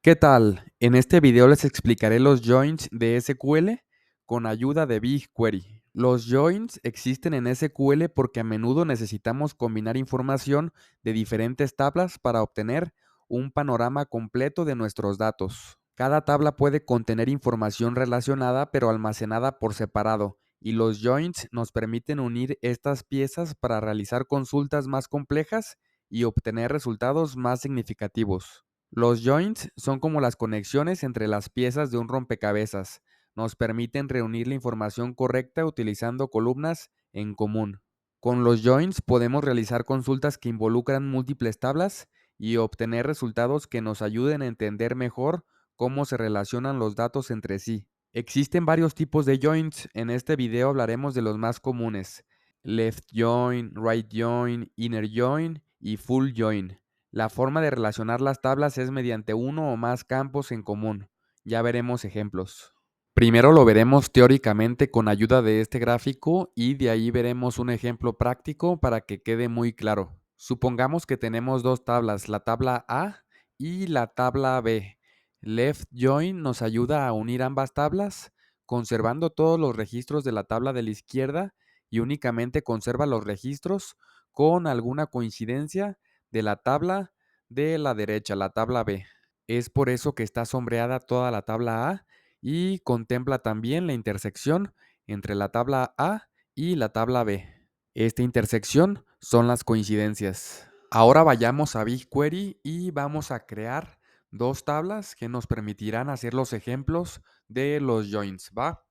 ¿Qué tal? En este video les explicaré los joins de SQL con ayuda de BigQuery. Los joins existen en SQL porque a menudo necesitamos combinar información de diferentes tablas para obtener un panorama completo de nuestros datos. Cada tabla puede contener información relacionada pero almacenada por separado, y los joins nos permiten unir estas piezas para realizar consultas más complejas y obtener resultados más significativos. Los joins son como las conexiones entre las piezas de un rompecabezas. Nos permiten reunir la información correcta utilizando columnas en común. Con los joins podemos realizar consultas que involucran múltiples tablas y obtener resultados que nos ayuden a entender mejor cómo se relacionan los datos entre sí. Existen varios tipos de joins. En este video hablaremos de los más comunes: left join, right join, inner join y full join. La forma de relacionar las tablas es mediante uno o más campos en común. Ya veremos ejemplos. Primero lo veremos teóricamente con ayuda de este gráfico y de ahí veremos un ejemplo práctico para que quede muy claro. Supongamos que tenemos dos tablas, la tabla A y la tabla B. Left join nos ayuda a unir ambas tablas, conservando todos los registros de la tabla de la izquierda, y únicamente conserva los registros con alguna coincidencia de la tabla de la derecha, la tabla B. Es por eso que está sombreada toda la tabla A y contempla también la intersección entre la tabla A y la tabla B. Esta intersección son las coincidencias. Ahora vayamos a BigQuery y vamos a crear dos tablas que nos permitirán hacer los ejemplos de los joins, ¿va?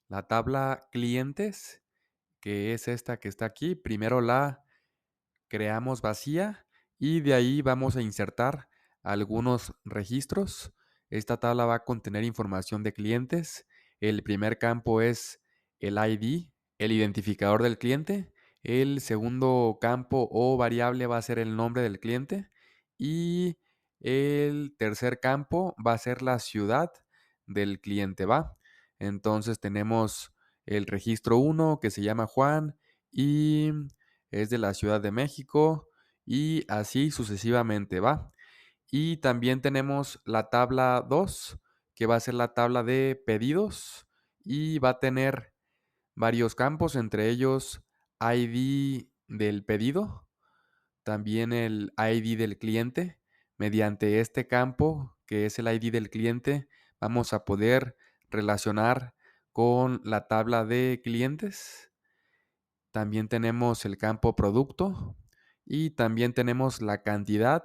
La tabla clientes, que es esta que está aquí, primero la creamos vacía y de ahí vamos a insertar algunos registros. Esta tabla va a contener información de clientes. El primer campo es el ID, el identificador del cliente. El segundo campo o variable va a ser el nombre del cliente. Y el tercer campo va a ser la ciudad del cliente, ¿va? Entonces tenemos el registro 1 que se llama Juan y es de la Ciudad de México y así sucesivamente, ¿va? Y también tenemos la tabla 2, que va a ser la tabla de pedidos y va a tener varios campos, entre ellos ID del pedido, también el ID del cliente. Mediante este campo, que es el ID del cliente, vamos a poder relacionar con la tabla de clientes. También tenemos el campo producto y también tenemos la cantidad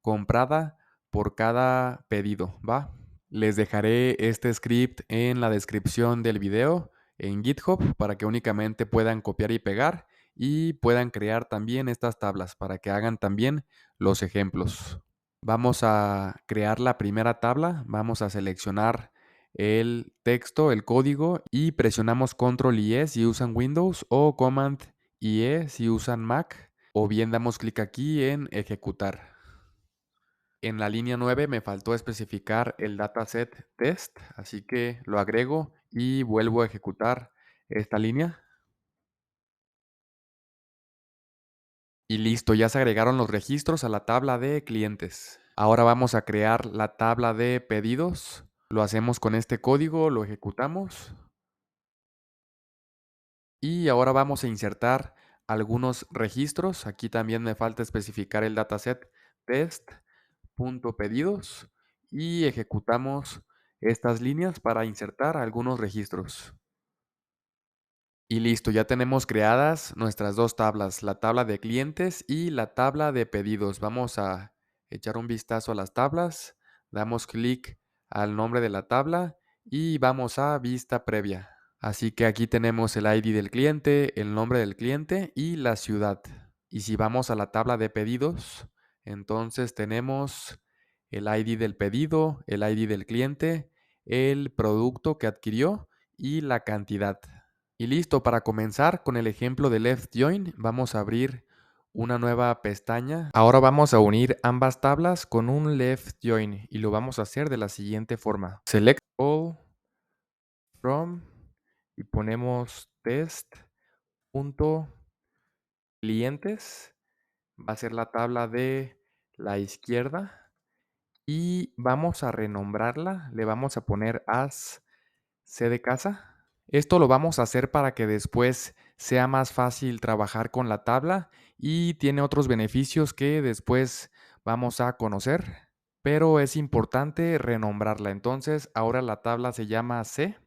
comprada por cada pedido, ¿va? Les dejaré este script en la descripción del video en GitHub para que únicamente puedan copiar y pegar y puedan crear también estas tablas para que hagan también los ejemplos. Vamos a crear la primera tabla, vamos a seleccionar el texto, el código y presionamos Control y E si usan Windows o Command y E si usan Mac, o bien damos clic aquí en ejecutar. En la línea 9 me faltó especificar el dataset test, así que lo agrego y vuelvo a ejecutar esta línea. Y listo, ya se agregaron los registros a la tabla de clientes. Ahora vamos a crear la tabla de pedidos. Lo hacemos con este código, lo ejecutamos. Y ahora vamos a insertar algunos registros. Aquí también me falta especificar el dataset test.pedidos y ejecutamos estas líneas para insertar algunos registros. Y listo, ya tenemos creadas nuestras dos tablas, la tabla de clientes y la tabla de pedidos. Vamos a echar un vistazo a las tablas, damos clic al nombre de la tabla y vamos a vista previa. Así que aquí tenemos el ID del cliente, el nombre del cliente y la ciudad. Y si vamos a la tabla de pedidos, entonces tenemos el ID del pedido, el ID del cliente, el producto que adquirió y la cantidad. Y listo, para comenzar con el ejemplo de left join, vamos a abrir una nueva pestaña. Ahora vamos a unir ambas tablas con un left join y lo vamos a hacer de la siguiente forma. Select all from y ponemos test.clientes. Va a ser la tabla de la izquierda y vamos a renombrarla, le vamos a poner as C de casa. Esto lo vamos a hacer para que después sea más fácil trabajar con la tabla y tiene otros beneficios que después vamos a conocer, pero es importante renombrarla. Entonces, ahora la tabla se llama C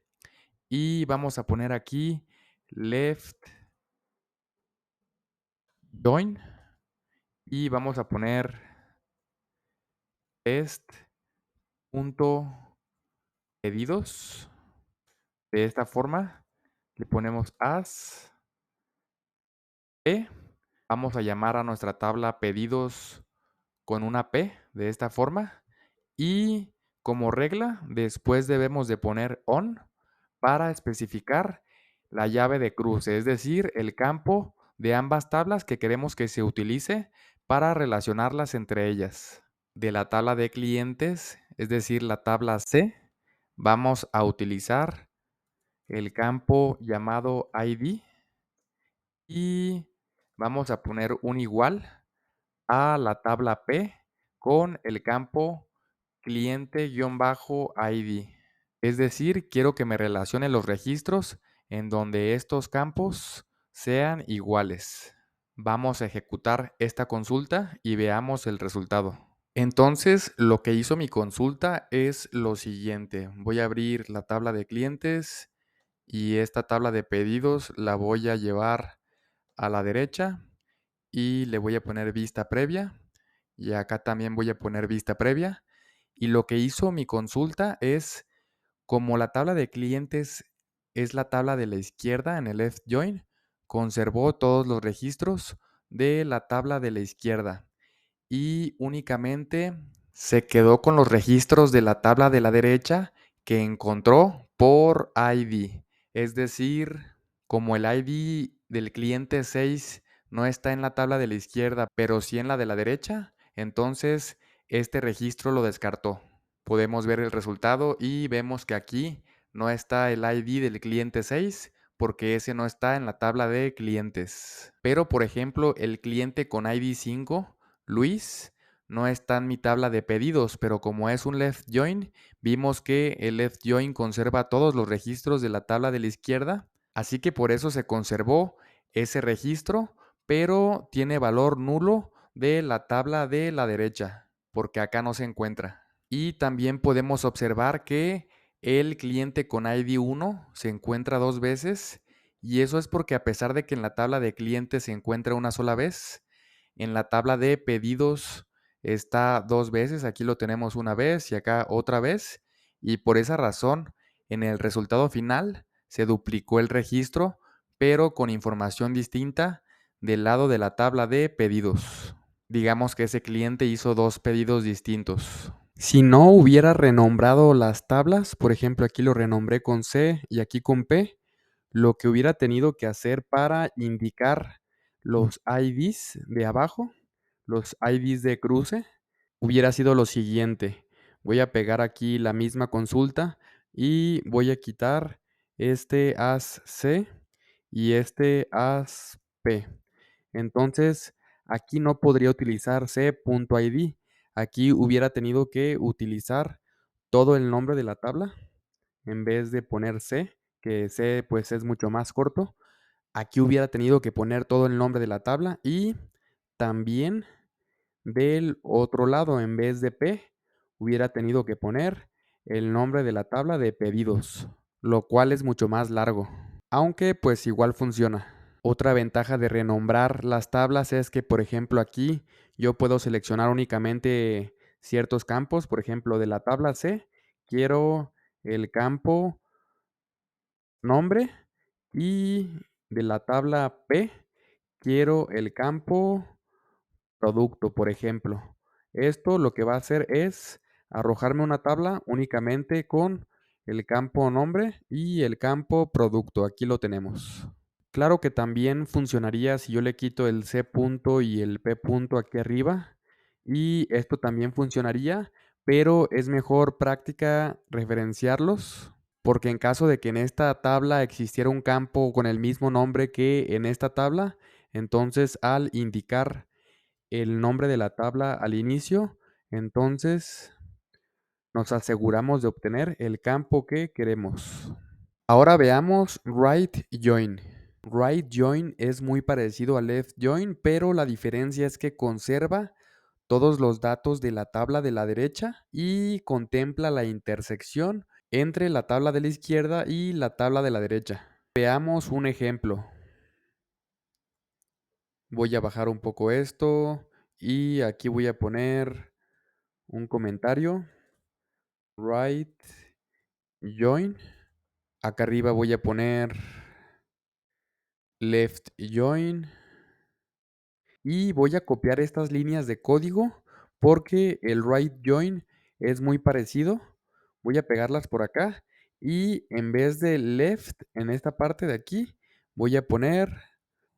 y vamos a poner aquí left join y vamos a poner test punto pedidos. De esta forma le ponemos as P. Vamos a llamar a nuestra tabla pedidos con una P de esta forma. Y como regla, después debemos de poner on para especificar la llave de cruce, es decir, el campo de ambas tablas que queremos que se utilice para relacionarlas entre ellas. De la tabla de clientes, es decir, la tabla C, vamos a utilizar el campo llamado ID y vamos a poner un igual a la tabla P con el campo cliente-id. Es decir, quiero que me relacione los registros en donde estos campos sean iguales. Vamos a ejecutar esta consulta y veamos el resultado. Entonces, lo que hizo mi consulta es lo siguiente. Voy a abrir la tabla de clientes y esta tabla de pedidos la voy a llevar a la derecha y le voy a poner vista previa y acá también voy a poner vista previa. Y lo que hizo mi consulta es, como la tabla de clientes es la tabla de la izquierda en el left join, conservó todos los registros de la tabla de la izquierda y únicamente se quedó con los registros de la tabla de la derecha que encontró por ID. Es decir, como el ID del cliente 6 no está en la tabla de la izquierda, pero sí en la de la derecha, entonces este registro lo descartó. Podemos ver el resultado y vemos que aquí no está el ID del cliente 6 porque ese no está en la tabla de clientes. Pero, por ejemplo, el cliente con ID 5 Luis no está en mi tabla de pedidos, pero como es un left join, vimos que el left join conserva todos los registros de la tabla de la izquierda, así que por eso se conservó ese registro, pero tiene valor nulo de la tabla de la derecha, porque acá no se encuentra. Y también podemos observar que el cliente con ID 1 se encuentra dos veces, y eso es porque a pesar de que en la tabla de clientes se encuentra una sola vez, en la tabla de pedidos está dos veces, aquí lo tenemos una vez y acá otra vez, y por esa razón en el resultado final se duplicó el registro, pero con información distinta del lado de la tabla de pedidos. Digamos que ese cliente hizo dos pedidos distintos. Si no hubiera renombrado las tablas, por ejemplo, aquí lo renombré con C y aquí con P, lo que hubiera tenido que hacer para indicar los IDs de abajo, los IDs de cruce, hubiera sido lo siguiente. Voy a pegar aquí la misma consulta y voy a quitar este as C y este as P. Entonces, aquí no podría utilizar C.id. Aquí hubiera tenido que utilizar todo el nombre de la tabla en vez de poner C, que C pues es mucho más corto. Aquí hubiera tenido que poner todo el nombre de la tabla y también del otro lado, en vez de P, hubiera tenido que poner el nombre de la tabla de pedidos, lo cual es mucho más largo, aunque pues igual funciona. Otra ventaja de renombrar las tablas es que, por ejemplo, aquí yo puedo seleccionar únicamente ciertos campos. Por ejemplo, de la tabla C, quiero el campo nombre y de la tabla P, quiero el campo producto, por ejemplo. Esto lo que va a hacer es arrojarme una tabla únicamente con el campo nombre y el campo producto. Aquí lo tenemos. Claro que también funcionaría si yo le quito el C punto y el P punto aquí arriba. Y esto también funcionaría, pero es mejor práctica referenciarlos, porque en caso de que en esta tabla existiera un campo con el mismo nombre que en esta tabla, entonces al indicar el nombre de la tabla al inicio, entonces Nos aseguramos de obtener el campo que queremos. Ahora veamos right join. Right join es muy parecido a left join, pero la diferencia es que conserva todos los datos de la tabla de la derecha y contempla la intersección entre la tabla de la izquierda y la tabla de la derecha. Veamos un ejemplo. Voy a bajar un poco esto y aquí voy a poner un comentario. Right join. Acá arriba voy a poner left join. Y voy a copiar estas líneas de código porque el right join es muy parecido. Voy a pegarlas por acá y en vez de left en esta parte de aquí, voy a poner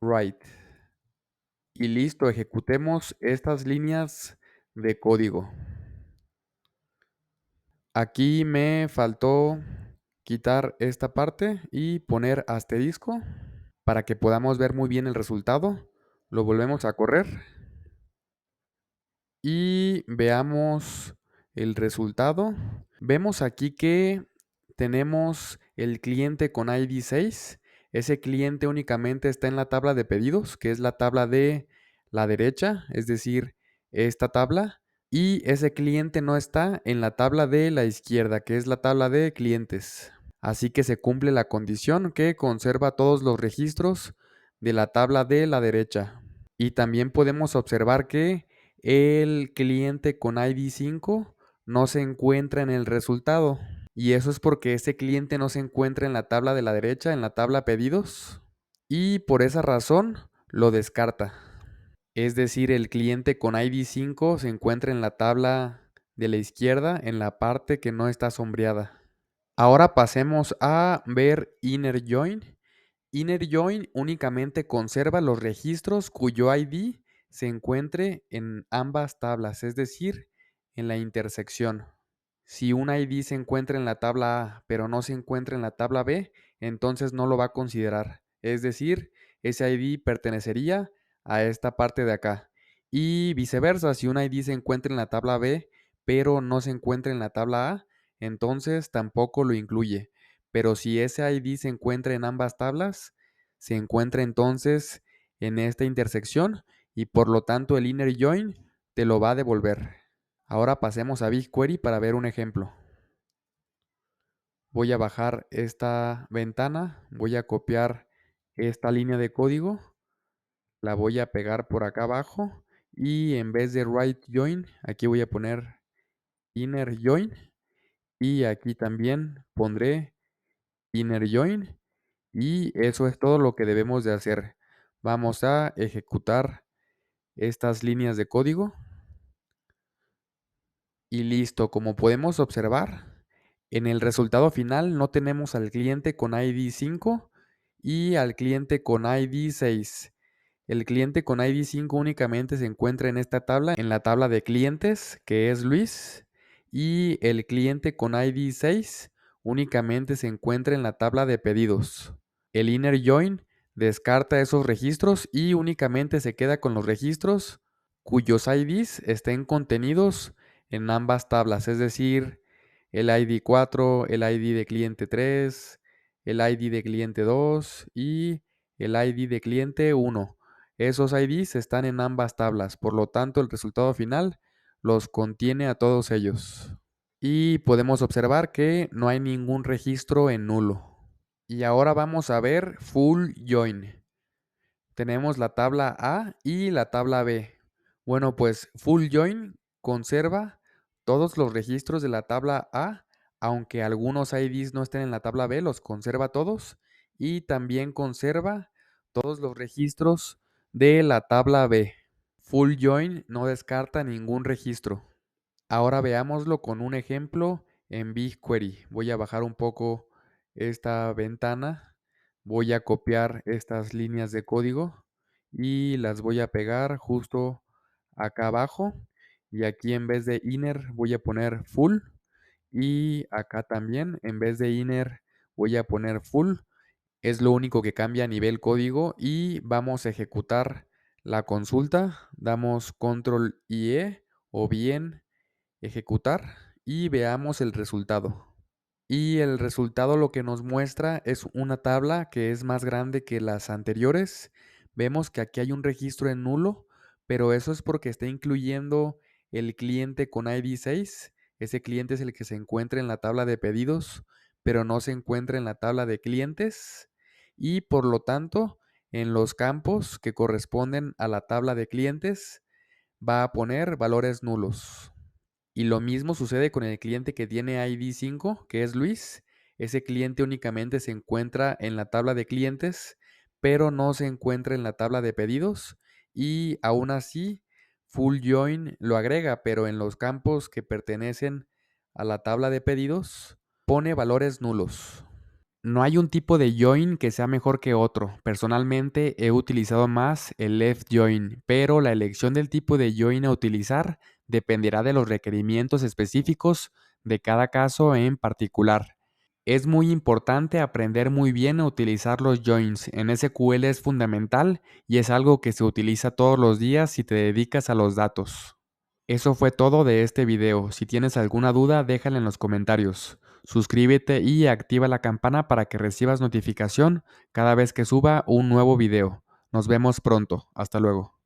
right. Y listo, ejecutemos estas líneas de código. Aquí me faltó quitar esta parte y poner asterisco para que podamos ver muy bien el resultado. Lo volvemos a correr. Y veamos el resultado. Vemos aquí que tenemos el cliente con ID 6. Ese cliente únicamente está en la tabla de pedidos, que es la tabla de la derecha, es decir, esta tabla. Y ese cliente no está en la tabla de la izquierda, que es la tabla de clientes. Así que se cumple la condición que conserva todos los registros de la tabla de la derecha. Y también podemos observar que el cliente con ID 5 no se encuentra en el resultado. Y eso es porque ese cliente no se encuentra en la tabla de la derecha, en la tabla pedidos. Y por esa razón lo descarta. Es decir, el cliente con ID 5 se encuentra en la tabla de la izquierda, en la parte que no está sombreada. Ahora pasemos a ver inner join. Inner join únicamente conserva los registros cuyo ID se encuentre en ambas tablas, es decir, en la intersección. Si un ID se encuentra en la tabla A, pero no se encuentra en la tabla B, entonces no lo va a considerar. Es decir, ese ID pertenecería a esta parte de acá. Y viceversa, si un ID se encuentra en la tabla B, pero no se encuentra en la tabla A, entonces tampoco lo incluye. Pero si ese ID se encuentra en ambas tablas, se encuentra entonces en esta intersección y por lo tanto el inner join te lo va a devolver. Ahora pasemos a BigQuery para ver un ejemplo. Voy a bajar esta ventana, voy a copiar esta línea de código, la voy a pegar por acá abajo y en vez de right join, aquí voy a poner inner join y aquí también pondré inner join y eso es todo lo que debemos de hacer. Vamos a ejecutar estas líneas de código. Y listo, como podemos observar, en el resultado final no tenemos al cliente con ID 5 y al cliente con ID 6. El cliente con ID 5 únicamente se encuentra en esta tabla, en la tabla de clientes, que es Luis, y el cliente con ID 6 únicamente se encuentra en la tabla de pedidos. El inner join descarta esos registros y únicamente se queda con los registros cuyos IDs estén contenidos en ambas tablas, es decir, el ID 4, el ID de cliente 3, el ID de cliente 2 y el ID de cliente 1. Esos IDs están en ambas tablas, por lo tanto el resultado final los contiene a todos ellos. Y podemos observar que no hay ningún registro en nulo. Y ahora vamos a ver full join. Tenemos la tabla A y la tabla B. Bueno, pues full join conserva todos los registros de la tabla A, aunque algunos IDs no estén en la tabla B, los conserva todos. Y también conserva todos los registros de la tabla B. Full join no descarta ningún registro. Ahora veámoslo con un ejemplo en BigQuery. Voy a bajar un poco esta ventana. Voy a copiar estas líneas de código y las voy a pegar justo acá abajo. Y aquí en vez de inner voy a poner full. Y acá también en vez de inner voy a poner full. Es lo único que cambia a nivel código y vamos a ejecutar la consulta. Damos control IE o bien ejecutar y veamos el resultado. Y el resultado lo que nos muestra es una tabla que es más grande que las anteriores. Vemos que aquí hay un registro en nulo, pero eso es porque está incluyendo el cliente con ID 6. Ese cliente es el que se encuentra en la tabla de pedidos, pero no se encuentra en la tabla de clientes. Y por lo tanto, en los campos que corresponden a la tabla de clientes, va a poner valores nulos. Y lo mismo sucede con el cliente que tiene ID 5, que es Luis. Ese cliente únicamente se encuentra en la tabla de clientes, pero no se encuentra en la tabla de pedidos. Y aún así, Full Join lo agrega, pero en los campos que pertenecen a la tabla de pedidos, pone valores nulos. No hay un tipo de join que sea mejor que otro. Personalmente he utilizado más el left join, pero la elección del tipo de join a utilizar dependerá de los requerimientos específicos de cada caso en particular. Es muy importante aprender muy bien a utilizar los joins. En SQL es fundamental y es algo que se utiliza todos los días si te dedicas a los datos. Eso fue todo de este video. Si tienes alguna duda, déjala en los comentarios. Suscríbete y activa la campana para que recibas notificación cada vez que suba un nuevo video. Nos vemos pronto. Hasta luego.